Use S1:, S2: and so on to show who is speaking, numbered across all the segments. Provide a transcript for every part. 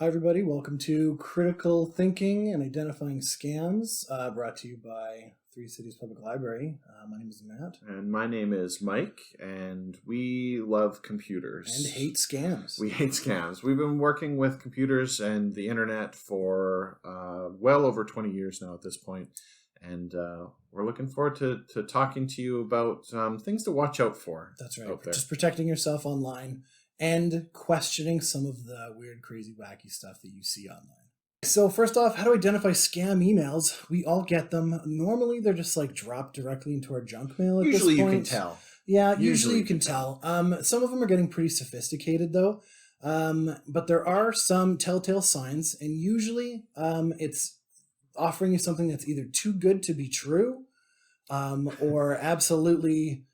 S1: Hi, everybody. Welcome to Critical Thinking and Identifying Scams, brought to you by Three Cities Public Library. My name is Matt.
S2: And my name is Mike, and we love computers.
S1: And hate scams.
S2: We hate scams. We've been working with computers and the internet for well over 20 years now at this point. And we're looking forward to talking to you about things to watch out for.
S1: That's right. Just protecting yourself online and questioning some of the weird, crazy, wacky stuff that you see online. So first off, how to identify scam emails. We all get them. Normally, they're just like dropped directly into our junk mail at this point.
S2: Usually you can tell.
S1: Yeah, usually you can tell. Some of them are getting pretty sophisticated though. But there are some telltale signs, and usually it's offering you something that's either too good to be true or absolutely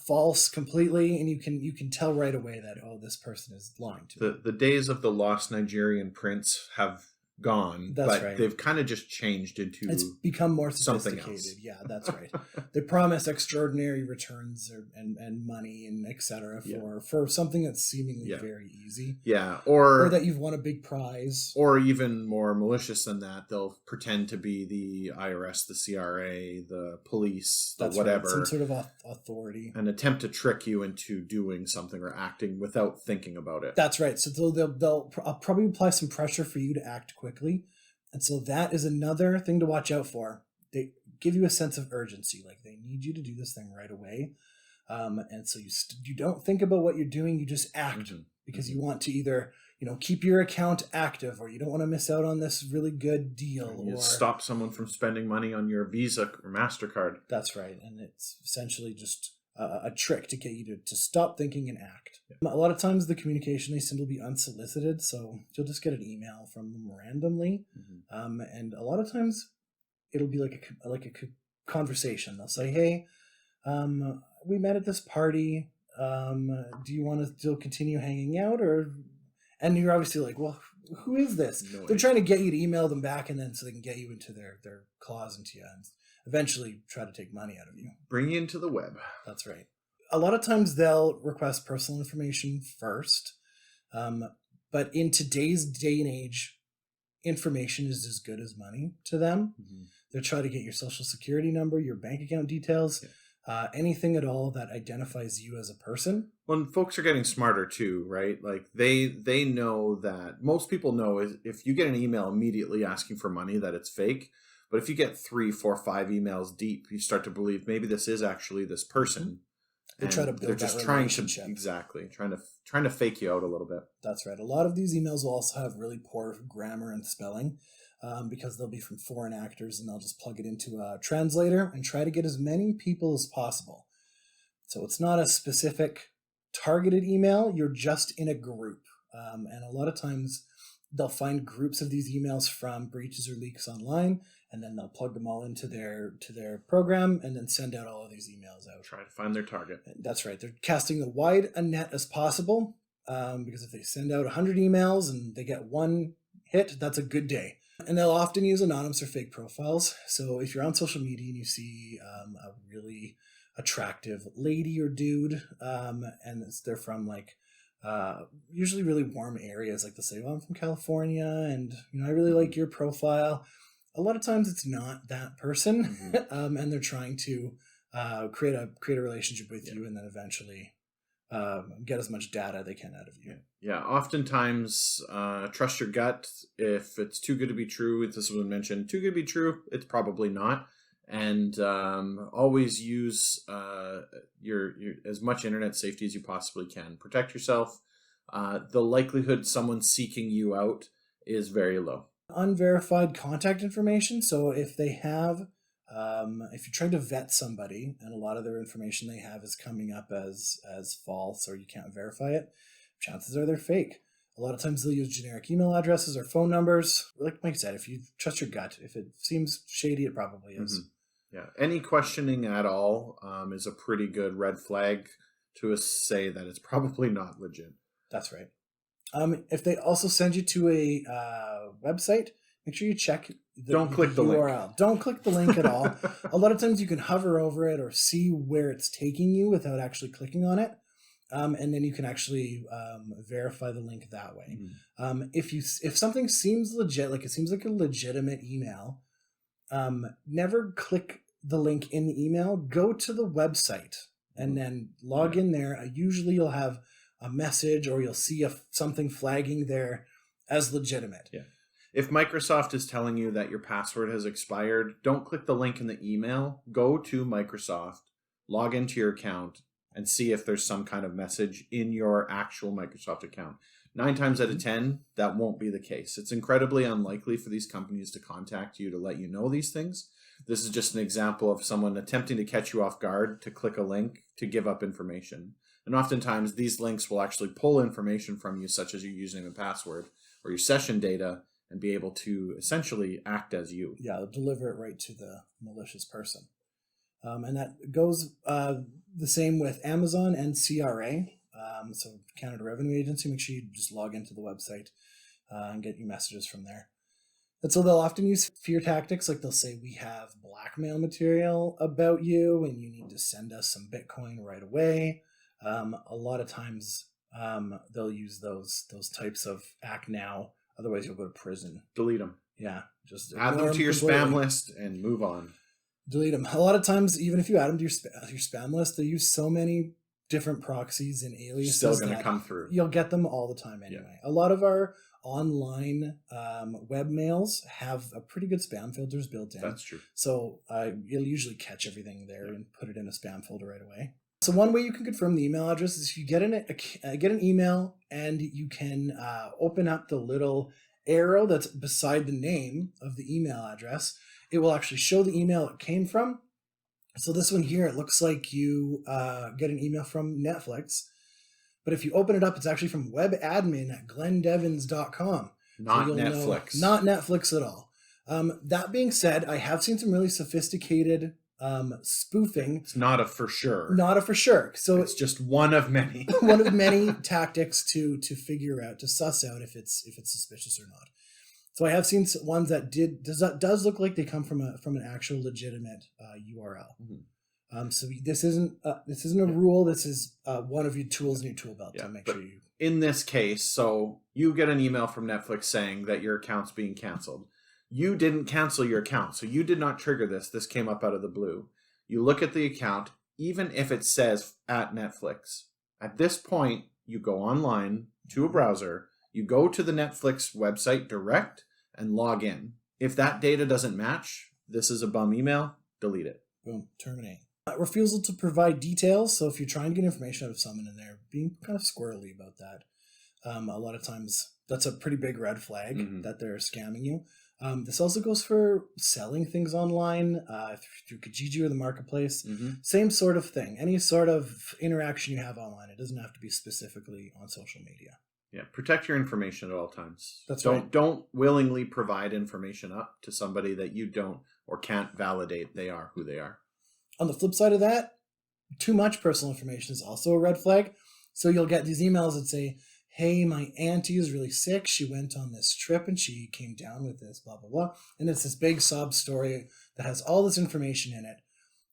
S1: false completely, and you can tell right away that, oh, this person is lying to you.
S2: The days of the lost Nigerian prince have gone.
S1: That's right.
S2: They've kind of just changed into
S1: it's become more sophisticated.
S2: Something else.
S1: Yeah, that's right. They promise extraordinary returns and money and etc. for something that's seemingly very easy.
S2: Yeah,
S1: or that you've won a big prize.
S2: Or even more malicious than that, they'll pretend to be the IRS, the CRA, the police, whatever.
S1: Right. Some sort of authority.
S2: And attempt to trick you into doing something or acting without thinking about it.
S1: That's right. So they'll probably apply some pressure for you to act quickly. And so that is another thing to watch out for. They give you a sense of urgency, like they need you to do this thing right away. And so you don't think about what you're doing, you just act because you want to either keep your account active, or you don't want to miss out on this really good deal,
S2: or stop someone from spending money on your Visa or MasterCard.
S1: That's right. And it's essentially just a trick to get you to stop thinking and act. A lot of times the communication, they seem to be unsolicited, so you'll just get an email from them randomly. And a lot of times it'll be like a conversation. They'll say, hey, we met at this party. Do you want to still continue hanging out? And you're obviously like, well, who is this? They're trying to get you to email them back, and then so they can get you into their claws into you and eventually try to take money out of you.
S2: Bring you into the web.
S1: That's right. A lot of times they'll request personal information first. But in today's day and age, information is as good as money to them. They'll try to get your social security number, your bank account details, anything at all that identifies you as a person.
S2: When folks are getting smarter too, right? Like they know that most people know is if you get an email immediately asking for money, that it's fake. But if you get 3, 4, 5 emails deep, you start to believe maybe this is actually this person.
S1: They try to build that relationship.
S2: Trying to fake you out a little bit.
S1: That's right. A lot of these emails will also have really poor grammar and spelling because they'll be from foreign actors, and they'll just plug it into a translator and try to get as many people as possible. So it's not a specific targeted email. You're just in a group. And a lot of times they'll find groups of these emails from breaches or leaks online, and then they'll plug them all into their program and then send out all of these emails out.
S2: Try to find their target.
S1: That's right. They're casting the wide a net as possible because if they send out 100 emails and they get one hit, that's a good day. And they'll often use anonymous or fake profiles. So if you're on social media and you see a really attractive lady or dude, and they're from like usually really warm areas, like they'll say, well, I'm from California and I really like your profile. A lot of times it's not that person, and they're trying to create a relationship with you, and then eventually get as much data they can out of you.
S2: Yeah, oftentimes trust your gut. If it's too good to be true, this has been mentioned, too good to be true, it's probably not. And always use your as much internet safety as you possibly can. Protect yourself. The likelihood someone seeking you out is very low.
S1: Unverified contact information. So if they have, if you're trying to vet somebody and a lot of their information they have is coming up as false, or you can't verify it, chances are they're fake. A lot of times they'll use generic email addresses or phone numbers. Like Mike said, if you trust your gut, if it seems shady, it probably is.
S2: Yeah, any questioning at all is a pretty good red flag to say that it's probably not legit.
S1: That's right. If they also send you to a website, make sure you check
S2: Don't click the
S1: URL.
S2: link.
S1: Don't click the link at all. A lot of times you can hover over it or see where it's taking you without actually clicking on it. and then you can actually verify the link that way.
S2: Mhm.
S1: If something seems legit, like it seems like a legitimate email, never click the link in the email. Go to the website and then log in there. Usually you'll have a message or you'll see something flagging there as legitimate.
S2: Yeah. If Microsoft is telling you that your password has expired, don't click the link in the email. Go to Microsoft, log into your account, and see if there's some kind of message in your actual Microsoft account. 9 times out of 10, that won't be the case. It's incredibly unlikely for these companies to contact you to let you know these things. This is just an example of someone attempting to catch you off guard to click a link to give up information. And oftentimes, these links will actually pull information from you, such as your username and password or your session data, and be able to essentially act as you.
S1: Yeah, they'll deliver it right to the malicious person. And that goes the same with Amazon and CRA. So Canada Revenue Agency, make sure you just log into the website and get your messages from there. And so they'll often use fear tactics, like they'll say, we have blackmail material about you and you need to send us some Bitcoin right away. A lot of times they'll use those types of act now. Otherwise, you'll go to prison.
S2: Delete them.
S1: Yeah, just
S2: add them to your spam list and move on.
S1: Delete them. A lot of times, even if you add them to your spam list, they use so many different proxies and aliases.
S2: Still going to come through.
S1: You'll get them all the time anyway. Yeah. A lot of our online webmails have a pretty good spam filters built in.
S2: That's true.
S1: So you'll usually catch everything there and put it in a spam folder right away. So one way you can confirm the email address is if you get an email and you can open up the little arrow that's beside the name of the email address. It will actually show the email it came from. So this one here, it looks like you get an email from Netflix. But if you open it up, it's actually from webadmin@glendevins.com.
S2: Not so Netflix.
S1: Not Netflix at all. That being said, I have seen some really sophisticated spoofing.
S2: It's not a for sure.
S1: Not a for sure. So
S2: it's just one of many.
S1: One of many tactics to figure out, to suss out if it's suspicious or not. So I have seen ones that does look like they come from an actual legitimate URL. Mm-hmm. So this isn't a rule. This is one of your tools in your tool belt to make sure you.
S2: In this case, so you get an email from Netflix saying that your account's being canceled. You didn't cancel your account, so you did not trigger this. This came up out of the blue. You look at the account, even if it says at Netflix. At this point, you go online to a browser, you go to the Netflix website direct and log in. If that data doesn't match, this is a bum email, delete it.
S1: Boom, terminate. Refusal to provide details. So if you're trying to get information out of someone and they're being kind of squirrely about that, a lot of times that's a pretty big red flag that they're scamming you. This also goes for selling things online through Kijiji or the marketplace. Same sort of thing. Any sort of interaction you have online, it doesn't have to be specifically on social media.
S2: Yeah, protect your information at all times.
S1: That's right.
S2: Don't willingly provide information up to somebody that you don't or can't validate they are who they are.
S1: On the flip side of that, too much personal information is also a red flag. So you'll get these emails that say, hey, my auntie is really sick. She went on this trip and she came down with this, blah, blah, blah. And it's this big sob story that has all this information in it.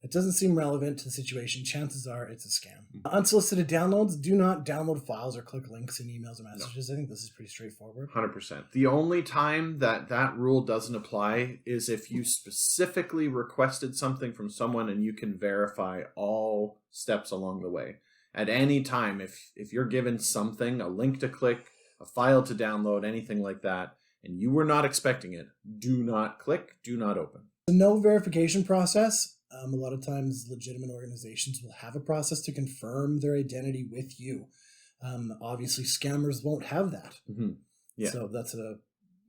S1: It doesn't seem relevant to the situation. Chances are it's a scam. Unsolicited downloads. Do not download files or click links in emails or messages. No. I think this is pretty straightforward.
S2: 100%. The only time that rule doesn't apply is if you specifically requested something from someone and you can verify all steps along the way. At any time, if you're given something, a link to click, a file to download, anything like that, and you were not expecting it, do not click, do not open.
S1: No verification process. A lot of times legitimate organizations will have a process to confirm their identity with you. Obviously, scammers won't have that.
S2: Yeah.
S1: So that's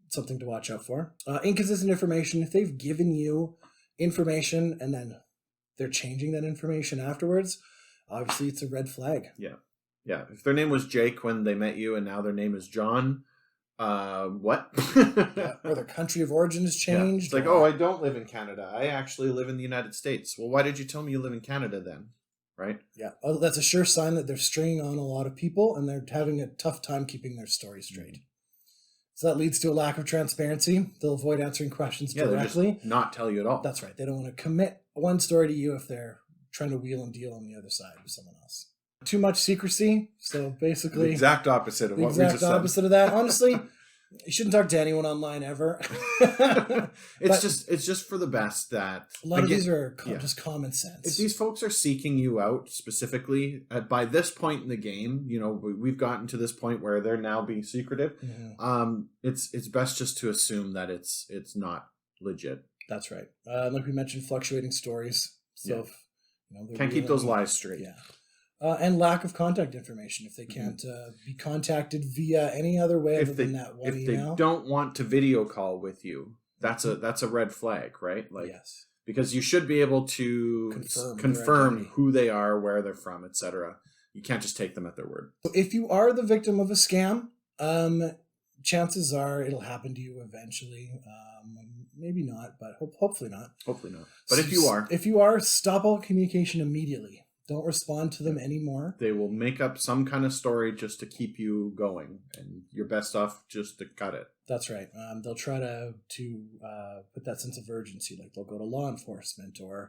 S1: something to watch out for. Inconsistent information. If they've given you information and then they're changing that information afterwards, obviously it's a red flag.
S2: Yeah. If their name was Jake when they met you and now their name is John, what?
S1: Or their country of origin has changed.
S2: It's like, oh, I don't live in Canada. I actually live in the United States. Well, why did you tell me you live in Canada then? Right?
S1: Yeah. Oh, that's a sure sign that they're stringing on a lot of people and they're having a tough time keeping their story straight. So that leads to a lack of transparency. They'll avoid answering questions directly.
S2: Just not tell you at all.
S1: That's right. They don't want to commit one story to you if they're trying to wheel and deal on the other side with someone else. Too much secrecy. So
S2: The
S1: basically,
S2: exact opposite of
S1: the
S2: what we
S1: exact
S2: just said.
S1: opposite of that. Honestly, you shouldn't talk to anyone online ever.
S2: It's
S1: But
S2: just for the best that
S1: a lot of
S2: again,
S1: these are
S2: yeah.
S1: just common sense.
S2: If these folks are seeking you out specifically by this point in the game, you know, we've gotten to this point where they're now being secretive.
S1: Mhm.
S2: It's best just to assume that it's not legit.
S1: That's right. Like we mentioned, fluctuating stories. So
S2: Yeah.
S1: if, they're
S2: Can't keep those
S1: really-
S2: lies straight.
S1: Yeah. And lack of contact information. If they can't be contacted via any other way other than that one
S2: If
S1: email.
S2: they don't want to video call with you, that's a red flag, right? Like,
S1: yes.
S2: because you should be able to
S1: Confirm their
S2: confirm
S1: identity.
S2: who they are, where they're from, etc. You can't just take them at their word.
S1: So if you are the victim of a scam, chances are it'll happen to you eventually. Maybe not, but hopefully not.
S2: Hopefully not. But if you are,
S1: stop all communication immediately. Don't respond to them anymore.
S2: they will make up some kind of story just to keep you going, and you're best off just to cut it.
S1: That's right. They'll try to put that sense of urgency, like they'll go to law enforcement, or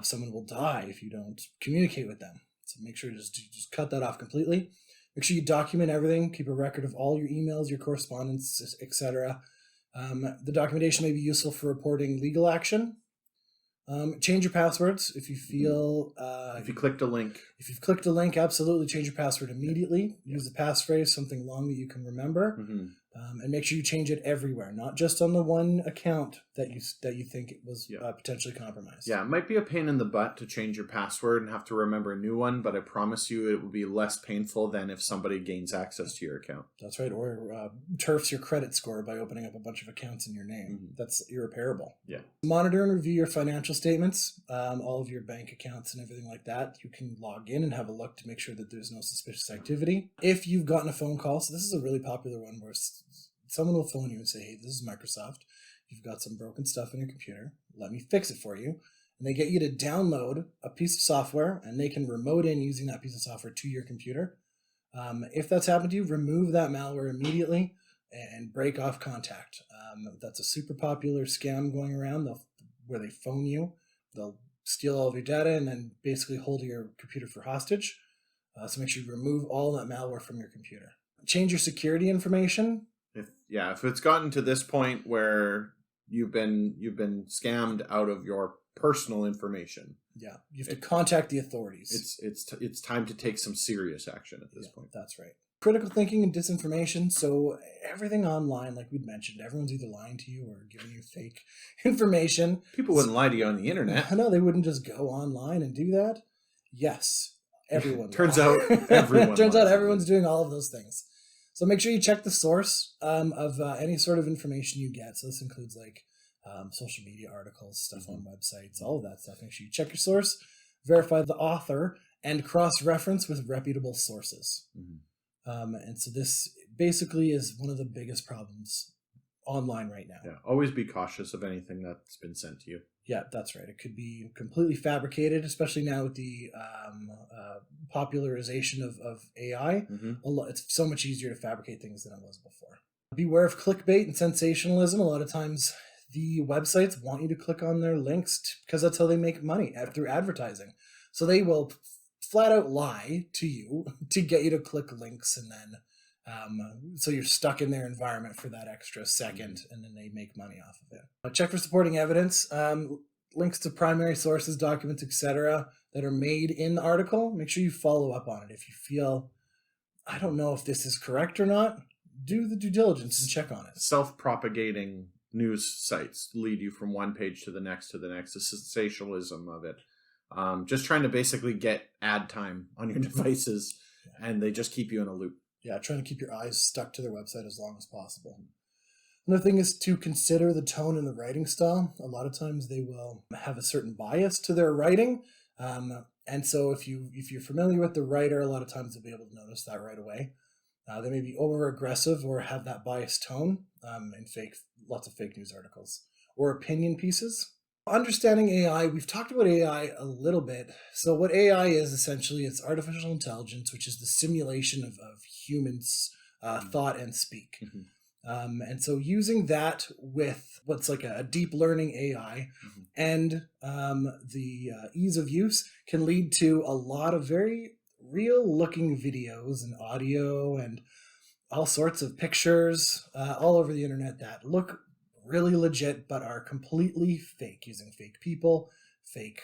S1: someone will die if you don't communicate with them. So make sure to just cut that off completely. Make sure you document everything. Keep a record of all your emails, your correspondence, etc. The documentation may be useful for reporting legal action. Change your passwords if you feel.
S2: If you clicked a link,
S1: If you've clicked a link, absolutely change your password immediately. Use the passphrase, something long that you can remember, and make sure you change it everywhere, not just on the one account that you think it was potentially compromised.
S2: yeah, it might be a pain in the butt to change your password and have to remember a new one, but I promise you it will be less painful than if somebody gains access to your account.
S1: That's right, or turfs your credit score by opening up a bunch of accounts in your name. That's irreparable.
S2: Yeah.
S1: Monitor and review your financial statements, all of your bank accounts and everything like that. You can log in and have a look to make sure that there's no suspicious activity. If you've gotten a phone call, so this is a really popular one where someone will phone you and say, hey, this is Microsoft. You've got some broken stuff in your computer. Let me fix it for you. And they get you to download a piece of software, and they can remote in using that piece of software to your computer. If that's happened to you, remove that malware immediately and break off contact. That's a super popular scam going around where they phone you. They'll steal all of your data and then basically hold your computer for hostage. So make sure you remove all that malware from your computer. Change your security information.
S2: If it's gotten to this point where you've been scammed out of your personal information,
S1: you have to contact the authorities.
S2: It's time to take some serious action at this point.
S1: That's right. Critical thinking and disinformation. So everything online, like we'd mentioned, everyone's either lying to you or giving you fake information.
S2: People wouldn't lie to you on the internet.
S1: No, they wouldn't just go online and do that. Yes, everyone.
S2: Turns out everyone's
S1: doing all of those things. So make sure you check the source of any sort of information you get. So this includes like social media articles, stuff on websites, all of that stuff. Make sure you check your source, verify the author, and cross-reference with reputable sources. And so this basically is one of the biggest problems online right now.
S2: Yeah, always be cautious of anything that's been sent to you.
S1: Yeah, that's right. It could be completely fabricated, especially now with the popularization of AI. It's so much easier to fabricate things than it was before. Beware of clickbait and sensationalism. A lot of times the websites want you to click on their links because that's how they make money, through advertising. So they will flat out lie to you to get you to click links, and then so you're stuck in their environment for that extra second, and then they make money off of it. Check for supporting evidence, links to primary sources, documents, etc. that are made in the article. Make sure you follow up on it. If you feel, I don't know if this is correct or not, do the due diligence and check on it.
S2: Self-propagating news sites lead you from one page to the next, the sensationalism of it. Just trying to basically get ad time on your devices, and they just keep you in a loop.
S1: Yeah, trying to keep your eyes stuck to their website as long as possible. Another thing is to consider the tone and the writing style. A lot of times they will have a certain bias to their writing. And so if you're familiar with the writer, a lot of times you'll be able to notice that right away. They may be over-aggressive or have that biased tone in lots of fake news articles or opinion pieces. Understanding AI, we've talked about AI a little bit. So what AI is essentially, it's artificial intelligence, which is the simulation of humans' thought and speak. And so using that with what's like a deep learning AI and the ease of use can lead to a lot of very real looking videos and audio and all sorts of pictures all over the internet that look really legit but are completely fake, using fake people, fake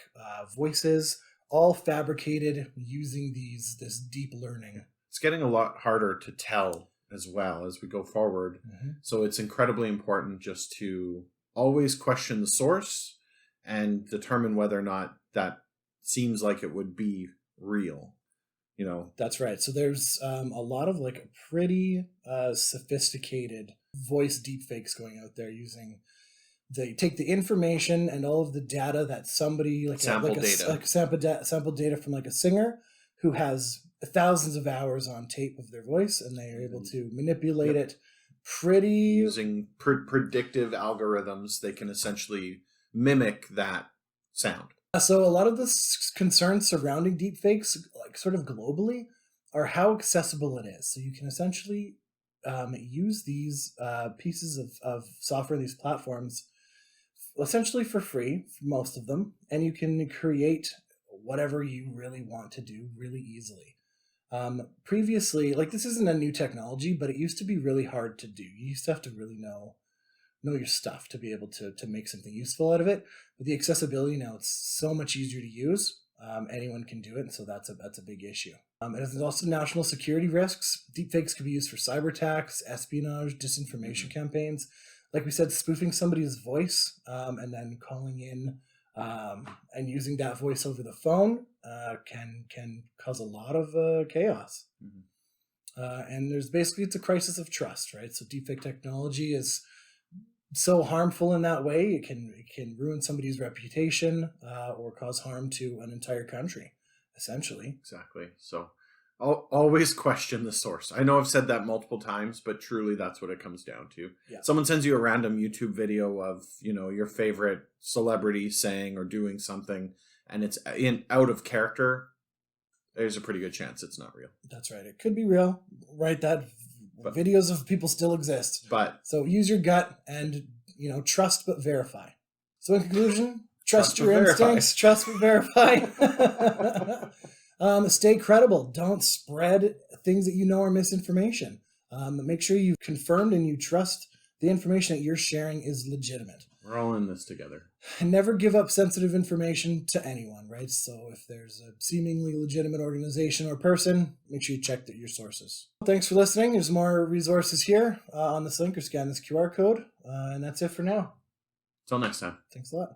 S1: voices, all fabricated using this deep learning.
S2: It's getting a lot harder to tell as well as we go forward.
S1: Mm-hmm.
S2: So it's incredibly important just to always question the source and determine whether or not that seems like it would be real. You know,
S1: that's right. So there's a lot of like pretty sophisticated voice deepfakes going out there using. They take the information and all of the data that somebody sample data from like a singer who has thousands of hours on tape of their voice, and they are able to manipulate it pretty
S2: using predictive algorithms. They can essentially mimic that sound.
S1: So a lot of the concerns surrounding deepfakes, like sort of globally, are how accessible it is. So you can essentially use these pieces of software, these platforms, essentially for free, for most of them, and you can create whatever you really want to do really easily. Previously, like, this isn't a new technology, but it used to be really hard to do. You used to have to really know your stuff to be able to make something useful out of it. With the accessibility now, it's so much easier to use. Anyone can do it, and so that's a big issue. And there's also national security risks. Deepfakes can be used for cyber attacks, espionage, disinformation campaigns. Like we said, spoofing somebody's voice and then calling in and using that voice over the phone can cause a lot of chaos. And it's a crisis of trust, right? So deepfake technology is so harmful in that way. It can ruin somebody's reputation or cause harm to an entire country, essentially.
S2: Exactly. So I'll always question the source. I know I've said that multiple times, but truly that's what it comes down to.
S1: Yeah.
S2: Someone sends you a random YouTube video of, your favorite celebrity saying or doing something, and it's out of character. There's a pretty good chance it's not real.
S1: That's right. It could be real, right? Videos of people still exist. So use your gut and, trust but verify. So in conclusion, trust your instincts, trust but verify. Stay credible. Don't spread things that you know are misinformation. Make sure you've confirmed and you trust the information that you're sharing is legitimate.
S2: We're all in this together.
S1: Never give up sensitive information to anyone, right? So if there's a seemingly legitimate organization or person, make sure you check your sources. Thanks for listening. There's more resources here on this link, or scan this QR code. And that's it for now.
S2: Until next time.
S1: Thanks a lot.